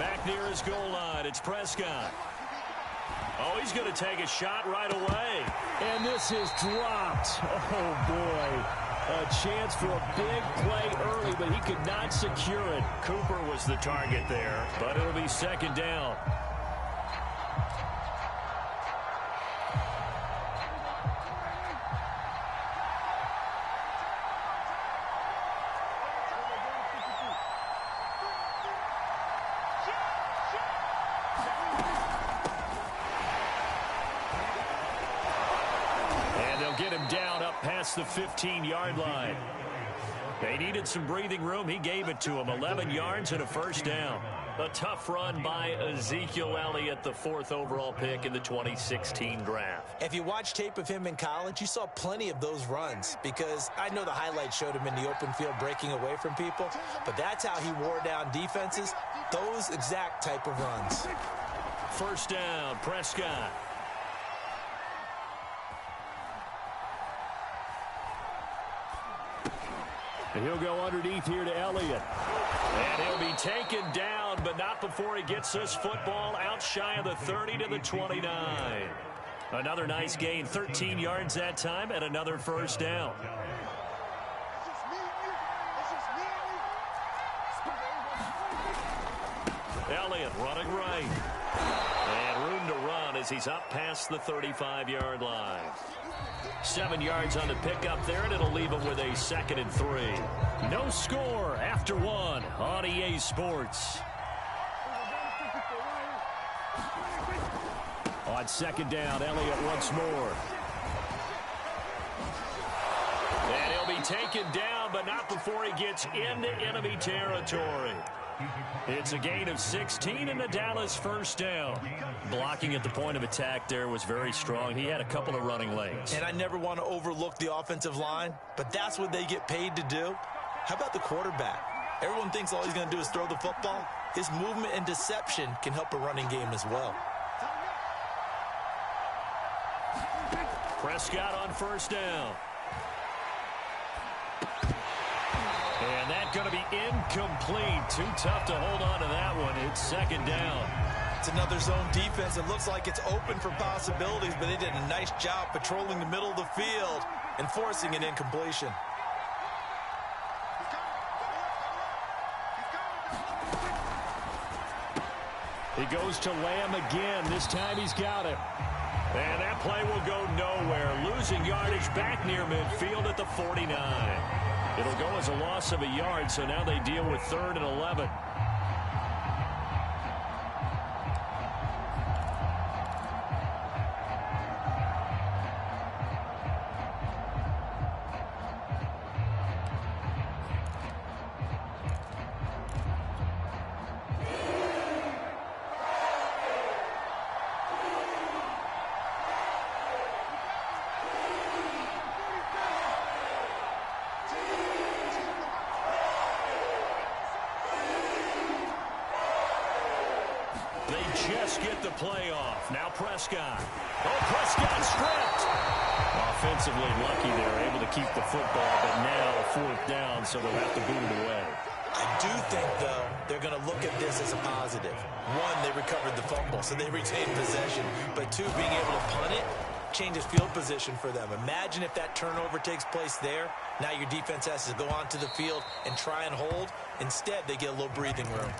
Back near his goal line, it's Prescott. Oh, he's going to take a shot right away. And this is dropped. Oh, boy. A chance for a big play early, but he could not secure it. Cooper was the target there, but it'll be second down. Get him down up past the 15-yard line. They needed some breathing room. He gave it to him. 11 yards and a first down. A tough run by Ezekiel Elliott, the 4th overall pick in the 2016 draft. If you watch tape of him in college, you saw plenty of those runs because I know the highlights showed him in the open field breaking away from people, but that's how he wore down defenses, those exact type of runs. First down, Prescott. And he'll go underneath here to Elliott. And he'll be taken down, but not before he gets this football out shy of the 30 to the 29. Another nice gain, 13 yards that time, and another first down. Elliott running right. And room to run as he's up past the 35-yard line. 7 yards on the pickup there, and it'll leave him with a 2nd and 3. No score after 1 on EA Sports. On second down, Elliott once more. And he'll be taken down, but not before he gets into enemy territory. It's a gain of 16 and the Dallas first down. Blocking at the point of attack there was very strong. He had a couple of running lanes. And I never want to overlook the offensive line, but that's what they get paid to do. How about the quarterback? Everyone thinks all he's going to do is throw the football. His movement and deception can help a running game as well. Prescott on first down. And that's going to be incomplete. Too tough to hold on to that one. It's second down. It's another zone defense. It looks like it's open for possibilities, but they did a nice job patrolling the middle of the field and forcing an incompletion. He goes to Lamb again. This time he's got it. And that play will go nowhere. Losing yardage back near midfield at the 49. It'll go as a loss of a yard, so now they deal with 3rd and 11. Just get the play off. Now Prescott. Oh, Prescott stripped. Offensively lucky they were able to keep the football, but now 4th down, so they'll have to boot it away. I do think, though, they're going to look at this as a positive. 1, they recovered the fumble, so they retained possession. But 2, being able to punt it changes field position for them. Imagine if that turnover takes place there. Now your defense has to go onto the field and try and hold. Instead, they get a little breathing room.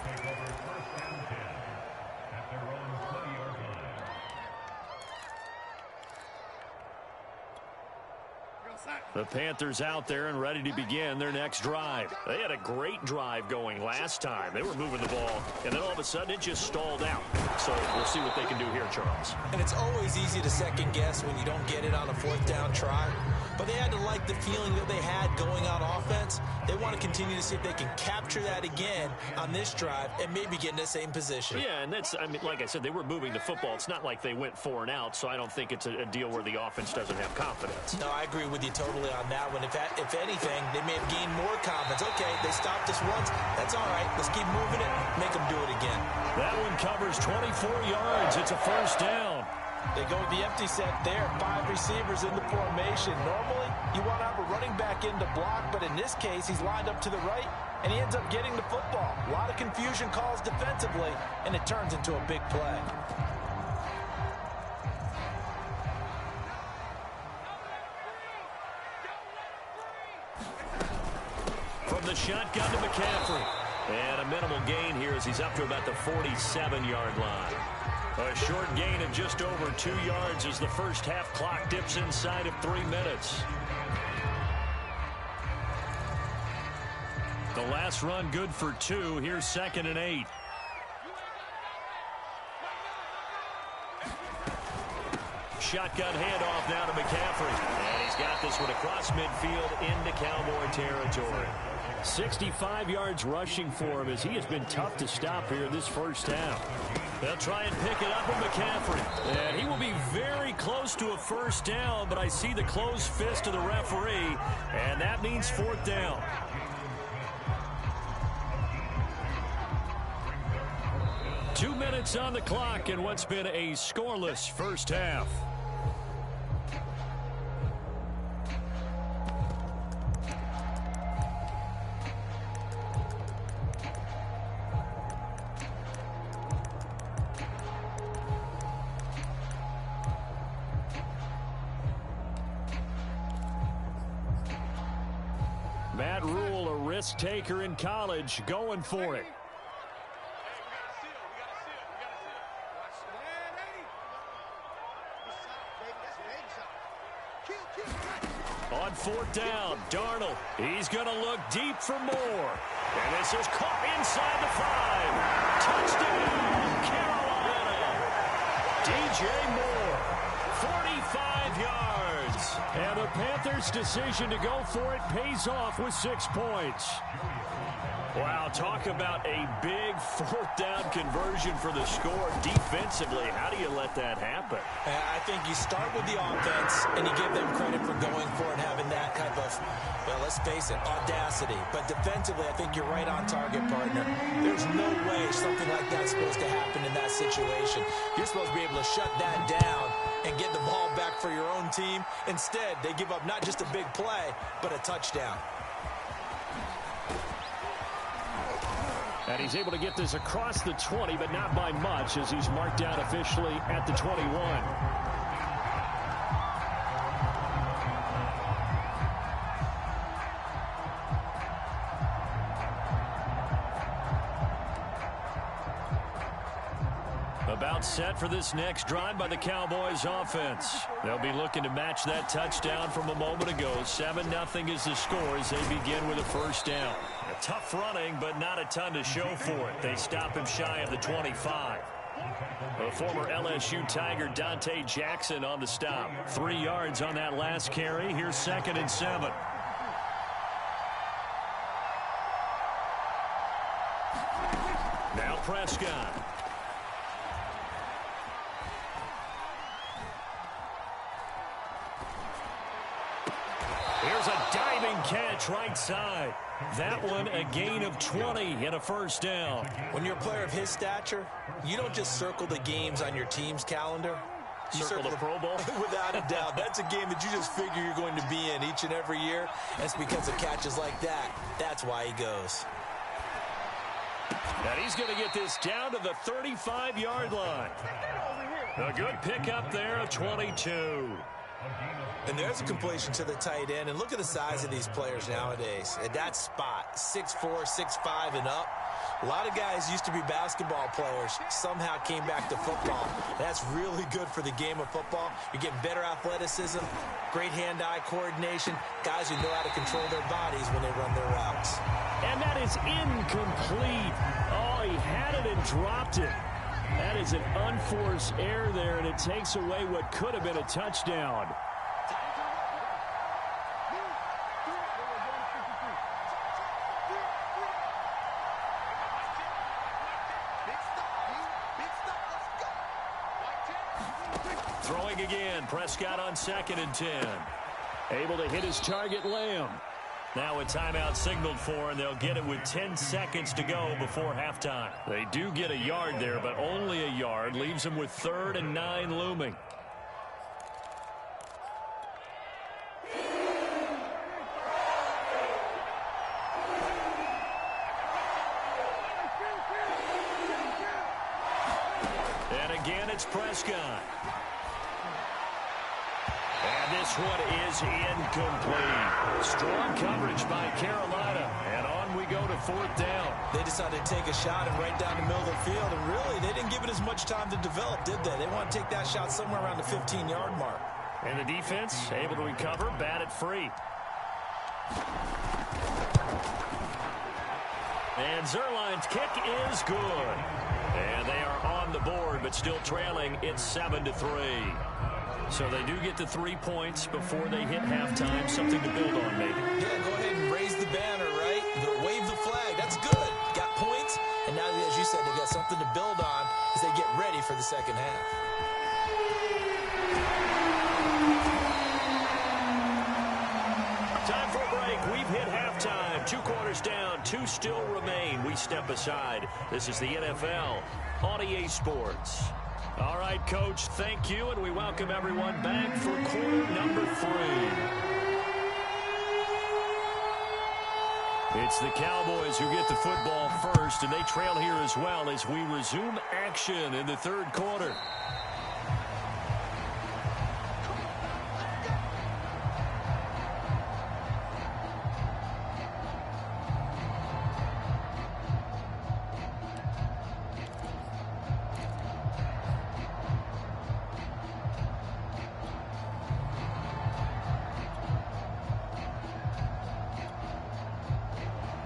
The Panthers out there and ready to begin their next drive. They had a great drive going last time. They were moving the ball, and then all of a sudden it just stalled out. So we'll see what they can do here, Charles. And it's always easy to second guess when you don't get it on a 4th down try. But they had to like the feeling that they had going on offense. They want to continue to see if they can capture that again on this drive and maybe get in the same position. Yeah, and that's, I mean, like I said, they were moving the football. It's not like they went 4 and out, so I don't think it's a deal where the offense doesn't have confidence. No, I agree with you totally on that one. If anything, they may have gained more confidence. Okay, they stopped us once. That's all right. Let's keep moving it. Make them do it again. That one covers 24 yards. It's a first down. They go with the empty set there. 5 receivers in the formation. Normally, you want to have a running back in to block, but in this case, he's lined up to the right, and he ends up getting the football. A lot of confusion calls defensively, and it turns into a big play. From the shotgun to McCaffrey. And a minimal gain here as he's up to about the 47-yard line. A short gain of just over 2 yards as the first half clock dips inside of 3 minutes. The last run good for 2. Here's 2nd and 8. Shotgun handoff now to McCaffrey. And he's got this one across midfield into Cowboy territory. 65 yards rushing for him as he has been tough to stop here in this first half. They'll try and pick it up with McCaffrey. And he will be very close to a first down, but I see the closed fist of the referee, and that means 4th down. Two minutes on the clock in what's been a scoreless first half. Matt Rule, a risk taker in college, going for it. On 4th down, Darnold. He's going to look deep for more. And this is caught inside the 5. Touchdown, Carolina. DJ Moore, 45 yards. And the Panthers' decision to go for it pays off with 6 points. Wow, talk about a big 4th down conversion for the score. Defensively, how do you let that happen? I think you start with the offense, and you give them credit for going for it and having that type of, well, let's face it, audacity. But defensively, I think you're right on target, partner. There's no way something like that's supposed to happen in that situation. You're supposed to be able to shut that down and get the ball back for your own team. Instead, they give up not just a big play, but a touchdown. And he's able to get this across the 20, but not by much, as he's marked down officially at the 21. About set for this next drive by the Cowboys offense. They'll be looking to match that touchdown from a moment ago. 7-0 is the score as they begin with a first down. A tough running, but not a ton to show for it. They stop him shy of the 25. The former LSU Tiger Dante Jackson on the stop. 3 yards on that last carry. Here's 2nd and 7. Now Prescott. Here's a diving catch right side. That one a gain of 20 and a first down. When you're a player of his stature, you don't just circle the games on your team's calendar. You circle the Pro Bowl? Without a doubt. That's a game that you just figure you're going to be in each and every year. And it's because of catches like that. That's why he goes. And he's going to get this down to the 35-yard line. A good pickup there of 22. And there's a completion to the tight end. And look at the size of these players nowadays. At that spot, 6'4", 6'5", and up. A lot of guys used to be basketball players, somehow came back to football. That's really good for the game of football. You're getting better athleticism, great hand-eye coordination, guys who know how to control their bodies when they run their routes. And that is incomplete. Oh, he had it and dropped it. That is an unforced error there, and it takes away what could have been a touchdown. Throwing again, Prescott on 2nd and 10. Able to hit his target, Lamb. Now a timeout signaled for, and they'll get it with 10 seconds to go before halftime. They do get a yard there, but only a yard. Leaves them with 3rd and 9 looming. And again, it's Prescott. And this one is incomplete. Strong coverage by Carolina. And on we go to 4th down. They decided to take a shot and right down the middle of the field. And really, they didn't give it as much time to develop, did they? They want to take that shot somewhere around the 15-yard mark. And the defense able to recover, bat it free. And Zerline's kick is good. And they are on the board, but still trailing. It's 7-3. So they do get the 3 points before they hit halftime. Something to build on, maybe. Yeah, go ahead and raise the banner, right? Wave the flag. That's good. Got points. And now, as you said, they got something to build on as they get ready for the second half. Time for a break. We've hit halftime. 2 quarters down. 2 still remain. We step aside. This is the NFL on EA Sports. All right, Coach, thank you, and we welcome everyone back for quarter number 3. It's the Cowboys who get the football first, and they trail here as well as we resume action in the 3rd quarter.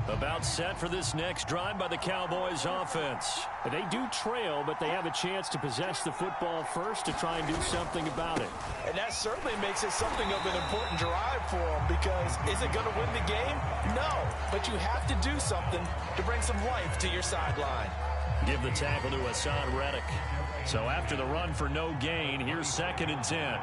About set for this next drive by the Cowboys offense. They do trail, but they have a chance to possess the football first to try and do something about it. And that certainly makes it something of an important drive for them, because is it going to win the game? No, but you have to do something to bring some life to your sideline. Give the tackle to Hassan Reddick. So after the run for no gain, here's 2nd and 10.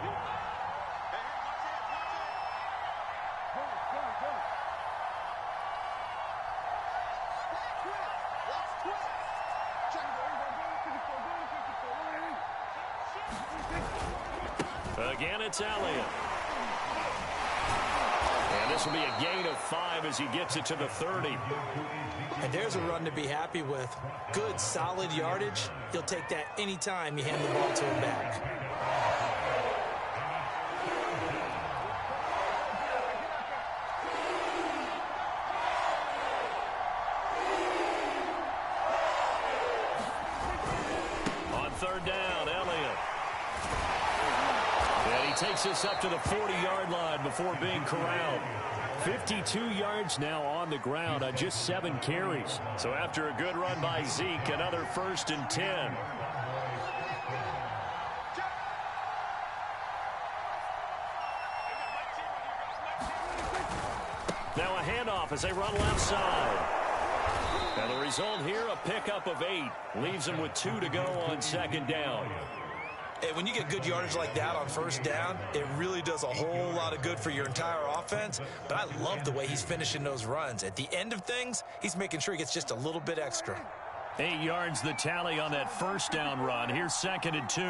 Again, it's Elliott. And this will be a gain of 5 as he gets it to the 30. And there's a run to be happy with. Good, solid yardage. He'll take that anytime you hand the ball to him back. On 3rd down, Elliott. And he takes us up to the 40-yard line before being corralled. 52 yards now on the ground on just 7 carries. So after a good run by Zeke, another 1st and 10. Now a handoff as they run left side. And the result here, a pickup of 8. Leaves them with 2 to go on 2nd down. And when you get good yardage like that on 1st down, it really does a whole lot of good for your entire offense. But I love the way he's finishing those runs. At the end of things, he's making sure he gets just a little bit extra. 8 yards the tally on that 1st down run. Here's 2nd and 2.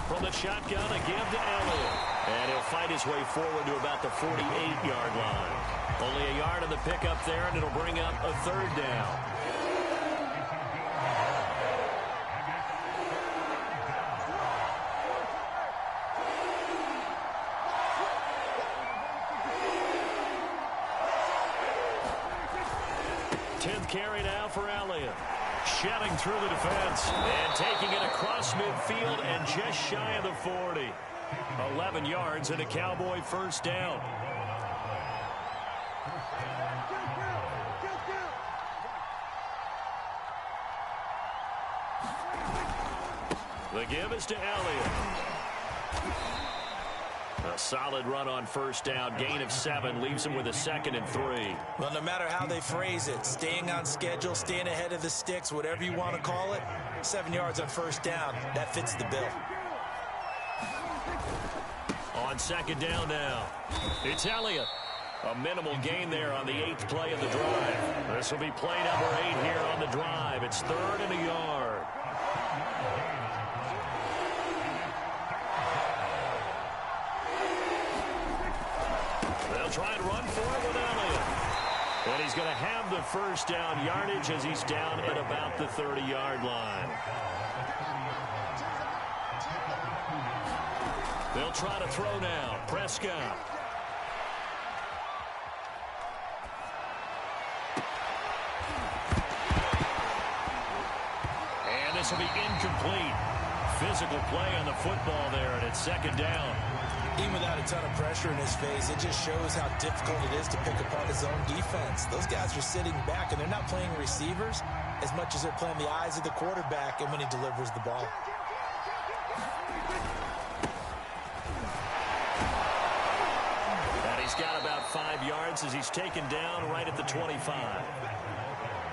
From the shotgun, a give to Elliott. And he'll fight his way forward to about the 48-yard line. Only a yard on the pickup there, and it'll bring up a 3rd down. Carry now for Elliott. Shedding through the defense and taking it across midfield and just shy of the 40. 11 yards and a Cowboy 1st down. The give is to Elliott. A solid run on 1st down. Gain of 7 leaves him with a 2nd and 3. Well, no matter how they phrase it, staying on schedule, staying ahead of the sticks, whatever you want to call it, 7 yards on 1st down, that fits the bill. On second down now, it's Elliott. A minimal gain there on the 8th play of the drive. This will be play number 8 here on the drive. It's 3rd and a yard. They'll try and run for it with Elliott. And he's going to have the first down yardage as he's down at about the 30-yard line. They'll try to throw now. Prescott. And this will be incomplete. Physical play on the football there, and it's second down. Even without a ton of pressure in his face, it just shows how difficult it is to pick apart his own defense. Those guys are sitting back, and they're not playing receivers as much as they're playing the eyes of the quarterback and when he delivers the ball. And he's got about 5 yards as he's taken down right at the 25.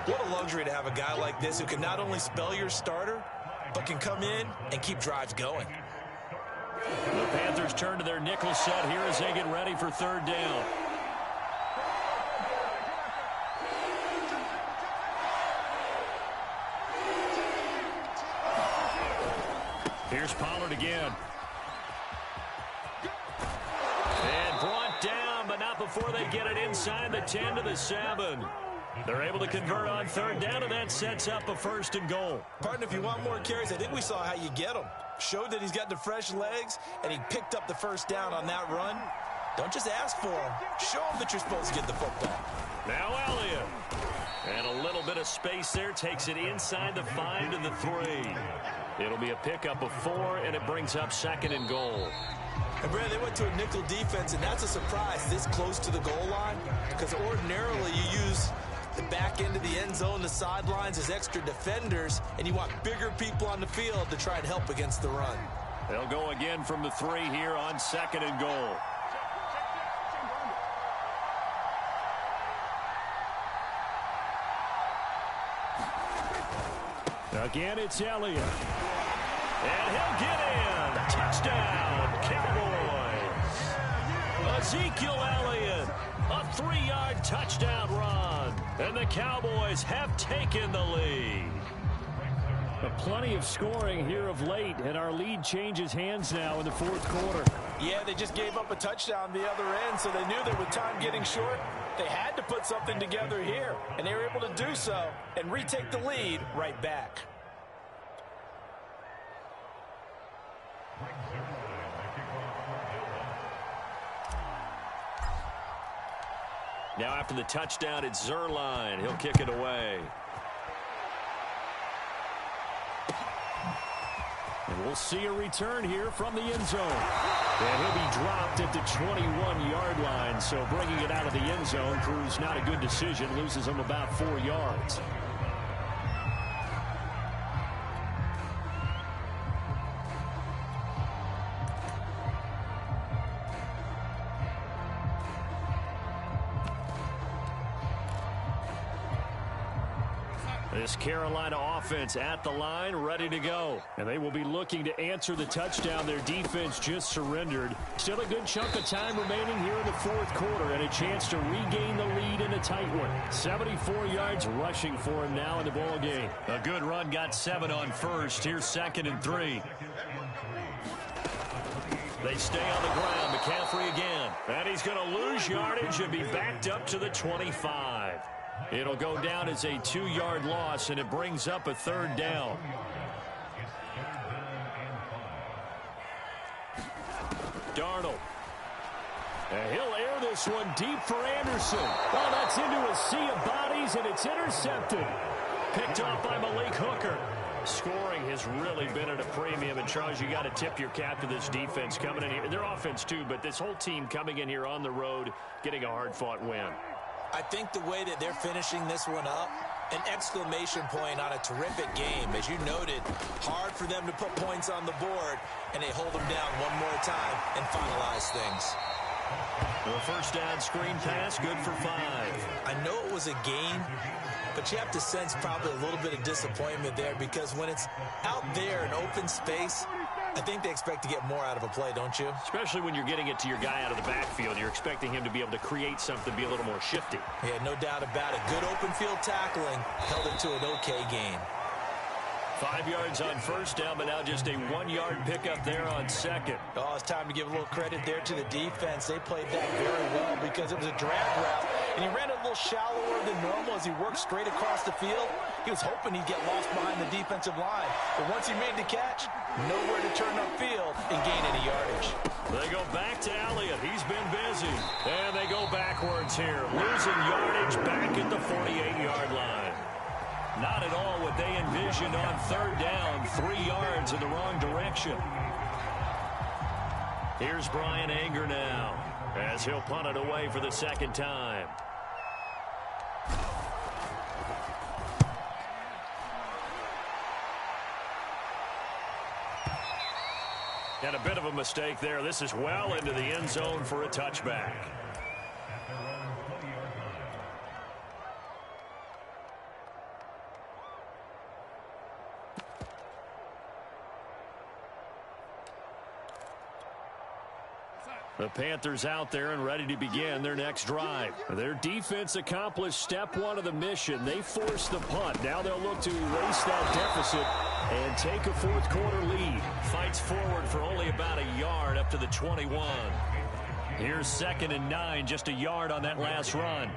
What a luxury to have a guy like this who can not only spell your starter, but can come in and keep drives going. The Panthers turn to their nickel set here as they get ready for 3rd down. Here's Pollard again. And brought down, but not before they get it inside the 10 to the 7. They're able to convert on 3rd down, and that sets up a 1st and goal. Partner, if you want more carries, I think we saw how you get them. Showed that he's got the fresh legs, and he picked up the first down on that run. Don't just ask for him. Show him that you're supposed to get the football. Now Elliott. And a little bit of space there. Takes it inside the 5 to the 3. It'll be a pickup of 4, and it brings up 2nd and goal. And Brad, they went to a nickel defense, and that's a surprise this close to the goal line, because ordinarily you use the back end of the end zone, the sidelines as extra defenders, and you want bigger people on the field to try and help against the run. They'll go again from the 3 here on 2nd and goal. Again, it's Elliott. And he'll get in. Touchdown, Cowboys. Ezekiel Elliott, a 3-yard touchdown run. And the Cowboys have taken the lead. Plenty of scoring here of late, and our lead changes hands now in the 4th quarter. Yeah, they just gave up a touchdown the other end, so they knew that with time getting short, they had to put something together here, and they were able to do so and retake the lead right back. Now after the touchdown, it's Zerline. He'll kick it away. And we'll see a return here from the end zone. And he'll be dropped at the 21-yard line, so bringing it out of the end zone proves not a good decision. Loses him about 4 yards. This Carolina offense at the line, ready to go. And they will be looking to answer the touchdown their defense just surrendered. Still a good chunk of time remaining here in the 4th quarter, and a chance to regain the lead in a tight one. 74 yards rushing for him now in the ball game. A good run, got 7 on first. Here's 2nd and 3. They stay on the ground. McCaffrey again. And he's going to lose yardage and be backed up to the 25. It'll go down as a 2-yard loss, and it brings up a 3rd down. Darnold. And he'll air this one deep for Anderson. Oh, that's into a sea of bodies, and it's intercepted. Picked off by Malik Hooker. Scoring has really been at a premium, and Charles, you got to tip your cap to this defense coming in here. Their offense, too, but this whole team coming in here on the road, getting a hard-fought win. I think the way that they're finishing this one up, an exclamation point on a terrific game. As you noted, hard for them to put points on the board, and they hold them down one more time and finalize things. The first down screen pass, good for 5. I know it was a gain, but you have to sense probably a little bit of disappointment there, because when it's out there in open space, I think they expect to get more out of a play, don't you? Especially when you're getting it to your guy out of the backfield. You're expecting him to be able to create something, be a little more shifty. Yeah, no doubt about it. Good open field tackling. Held it to an okay gain. 5 yards on first down, but now just a 1-yard pickup there on second. Oh, it's time to give a little credit there to the defense. They played that very well because it was a drag route, and he ran it a little shallower than normal as he worked straight across the field. He was hoping he'd get lost behind the defensive line, but once he made the catch, nowhere to turn upfield and gain any yardage. They go back to Elliott. He's been busy. And they go backwards here, losing yardage back at the 48-yard line. Not at all what they envisioned on third down, 3 yards in the wrong direction. Here's Brian Anger now as he'll punt it away for the second time. And a bit of a mistake there. This is well into the end zone for a touchback. The Panthers out there and ready to begin their next drive. Their defense accomplished step 1 of the mission. They forced the punt. Now they'll look to erase that deficit and take a fourth-quarter lead. Fights forward for only about a yard up to the 21. Here's 2nd and 9, just a yard on that last run.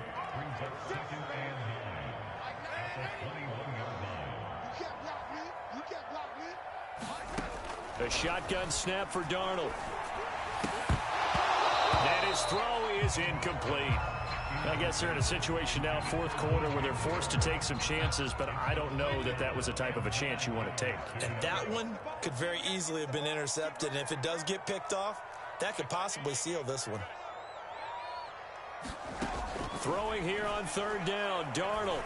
A shotgun snap for Darnold. And his throw is incomplete. I guess they're in a situation now, fourth quarter, where they're forced to take some chances, but I don't know that that was the type of a chance you want to take. And that one could very easily have been intercepted, and if it does get picked off, that could possibly seal this one. Throwing here on third down, Darnold.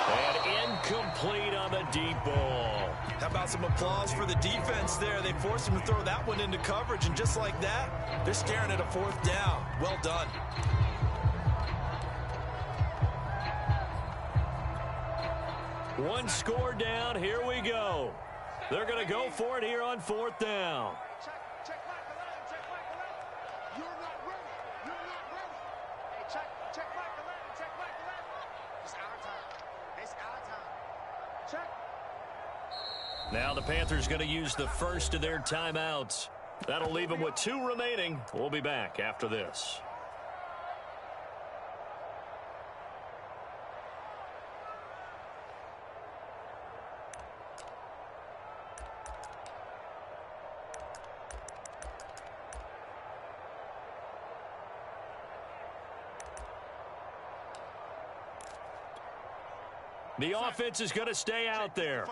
And incomplete on the deep ball. How about some applause for the defense there? They forced him to throw that one into coverage, and just like that, they're staring at a fourth down. Well done. One score down. Here we go. They're going to go for it here on fourth down. Check Michael Allen. Check Michael Allen. You're not ready. You're not ready. Hey, check Michael Allen. Check Michael Allen. It's our time. It's our time. Check. Now the Panthers going to use the first of their timeouts. That'll leave them with 2 remaining. We'll be back after this. The offense is going to stay out there.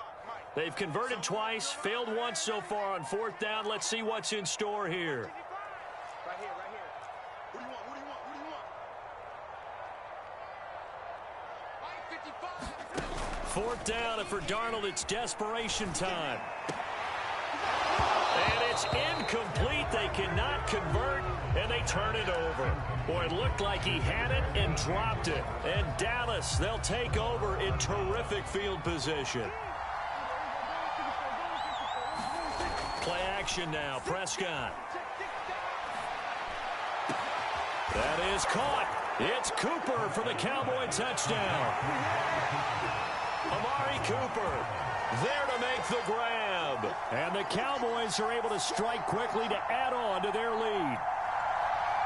They've converted twice, failed once so far on fourth down. Let's see what's in store here. Right here, right here. Who do you want? Who do you want? Who do you want? 55. Fourth down, and for Darnold, it's desperation time. And it's incomplete. They cannot convert, and they turn it over. Boy, it looked like he had it and dropped it. And Dallas, they'll take over in terrific field position. Play action now. Prescott. That is caught. It's Cooper for the Cowboy touchdown. Amari Cooper there to make the grab. And the Cowboys are able to strike quickly to add on to their lead.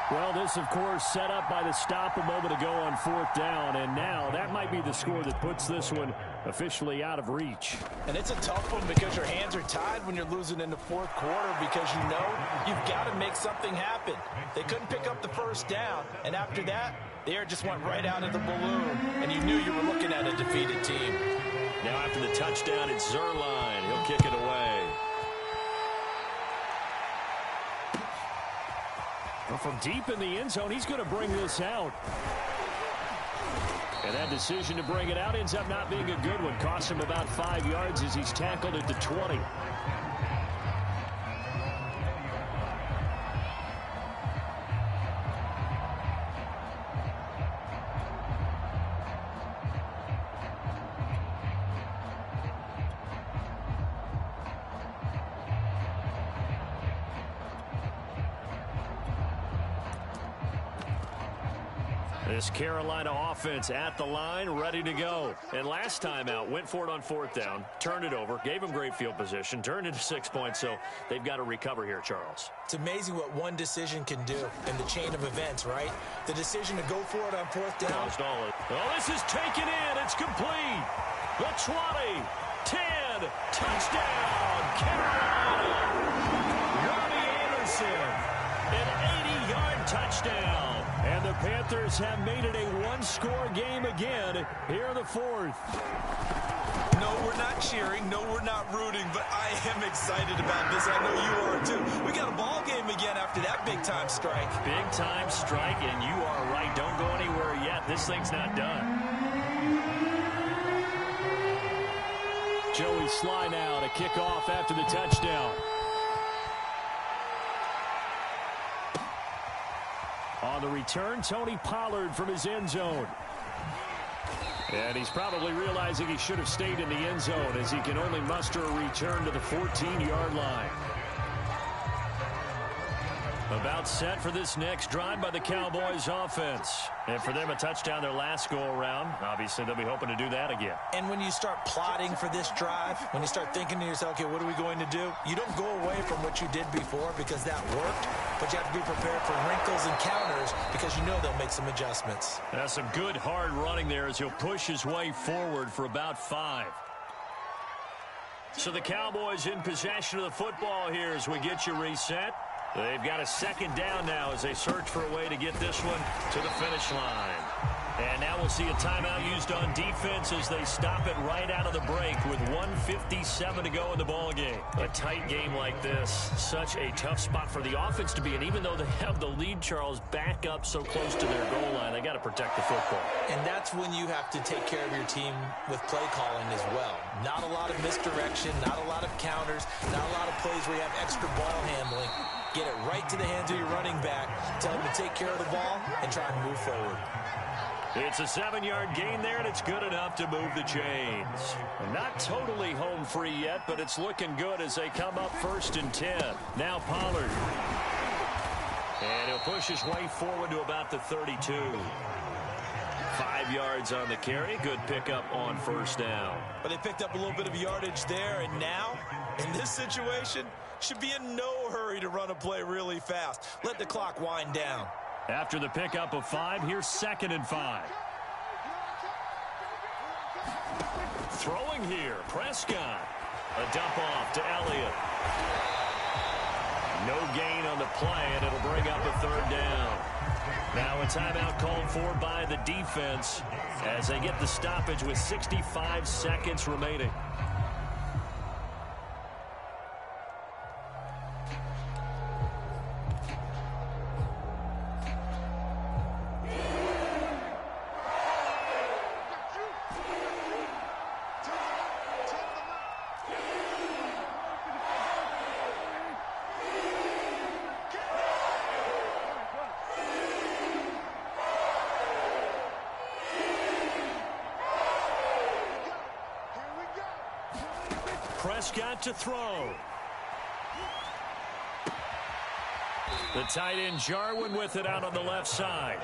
Well, this, of course, set up by the stop a moment ago on fourth down, and now that might be the score that puts this one officially out of reach. And it's a tough one because your hands are tied when you're losing in the fourth quarter because you know you've got to make something happen. They couldn't pick up the first down, and after that, the air just went right out of the balloon, and you knew you were looking at a defeated team. Now after the touchdown, it's Zerline. He'll kick it away. Well, from deep in the end zone, he's going to bring this out. And that decision to bring it out ends up not being a good one. Costs him about 5 yards as he's tackled at the 20. This Carolina offense at the line, ready to go. And last time out, went for it on 4th down, turned it over, gave them great field position, turned into 6 points, so they've got to recover here, Charles. It's amazing what one decision can do in the chain of events, right? The decision to go for it on 4th down. Oh, this is taken in. It's complete. The 20, 10, touchdown, Carolina. Robbie Anderson, an 80-yard touchdown. And the Panthers have made it a one-score game again here in the 4th. No, we're not cheering. No, we're not rooting. But I am excited about this. I know you are, too. We got a ball game again after that big-time strike. Big-time strike, and you are right. Don't go anywhere yet. This thing's not done. Joey Sly now to kick off after the touchdown. On the return, Tony Pollard from his end zone. And he's probably realizing he should have stayed in the end zone as he can only muster a return to the 14-yard line. About set for this next drive by the Cowboys offense. And for them, a touchdown their last go-around. Obviously, they'll be hoping to do that again. And when you start plotting for this drive, when you start thinking to yourself, okay, what are we going to do? You don't go away from what you did before because that worked, but you have to be prepared for wrinkles and counters because you know they'll make some adjustments. That's some good, hard running there as he'll push his way forward for about 5. So the Cowboys in possession of the football here as we get you reset. They've got a 2nd down now as they search for a way to get this one to the finish line. And now we'll see a timeout used on defense as they stop it right out of the break with 1:57 to go in the ballgame. A tight game like this, such a tough spot for the offense to be in. Even though they have the lead, Charles, back up so close to their goal line, they got to protect the football. And that's when you have to take care of your team with play calling as well. Not a lot of misdirection, not a lot of counters, not a lot of plays where you have extra ball handling. Get it right to the hands of your running back. Tell him to take care of the ball and try and move forward. It's a 7-yard gain there, and it's good enough to move the chains. Not totally home free yet, but it's looking good as they come up 1st and 10. Now Pollard. And he'll push his way forward to about the 32. 5 yards on the carry. Good pickup on 1st down. But they picked up a little bit of yardage there, and now, in this situation, should be in no hurry to run a play really fast. Let the clock wind down. After the pickup of 5, here's 2nd and 5. Throwing here, Prescott. A dump off to Elliott. No gain on the play, and it'll bring up a 3rd down. Now a timeout called for by the defense as they get the stoppage with 65 seconds remaining. Prescott to throw. The tight end Jarwin with it out on the left side.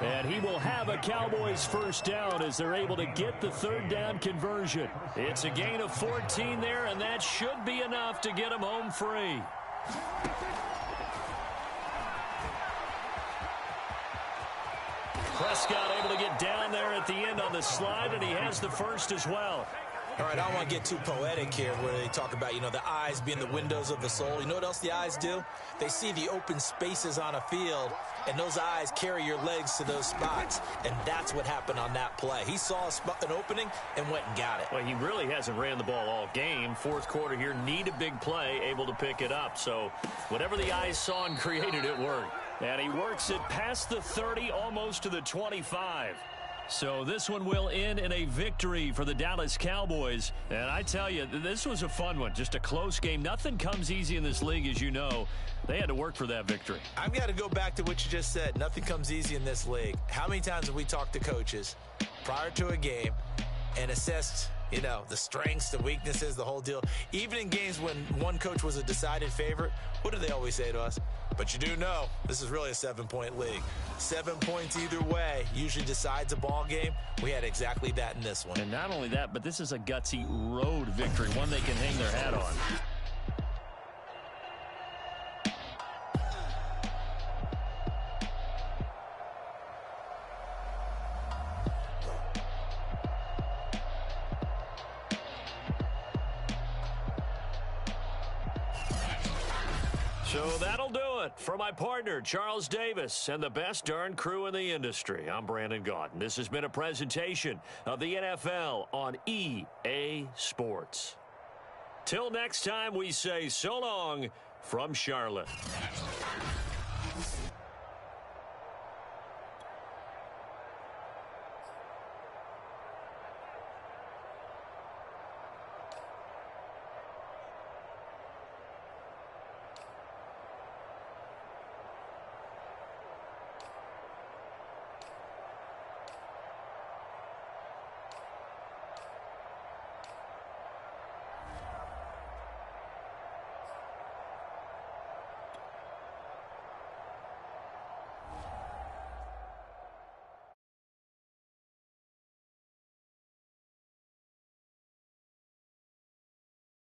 And he will have a Cowboys 1st down as they're able to get the 3rd down conversion. It's a gain of 14 there, and that should be enough to get him home free. Prescott able to get down there at the end on the slide, and he has the 1st as well. All right, I don't want to get too poetic here where they talk about, the eyes being the windows of the soul. You know what else the eyes do? They see the open spaces on a field, and those eyes carry your legs to those spots, and that's what happened on that play. He saw an opening and went and got it. Well, he really hasn't ran the ball all game. 4th quarter here, need a big play, able to pick it up. So whatever the eyes saw and created, it worked. And he works it past the 30, almost to the 25. So this one will end in a victory for the Dallas Cowboys. And I tell you, this was a fun one. Just a close game. Nothing comes easy in this league, as you know. They had to work for that victory. I've got to go back to what you just said. Nothing comes easy in this league. How many times have we talked to coaches prior to a game and assessed, the strengths, the weaknesses, the whole deal? Even in games when one coach was a decided favorite, what do they always say to us? But you do know this is really a 7-point league. 7 points either way usually decides a ball game. We had exactly that in this one. And not only that, but this is a gutsy road victory, one they can hang their hat on. So that'll do it for my partner, Charles Davis, and the best darn crew in the industry. I'm Brandon Gaudin. This has been a presentation of the NFL on EA Sports. Till next time, we say so long from Charlotte.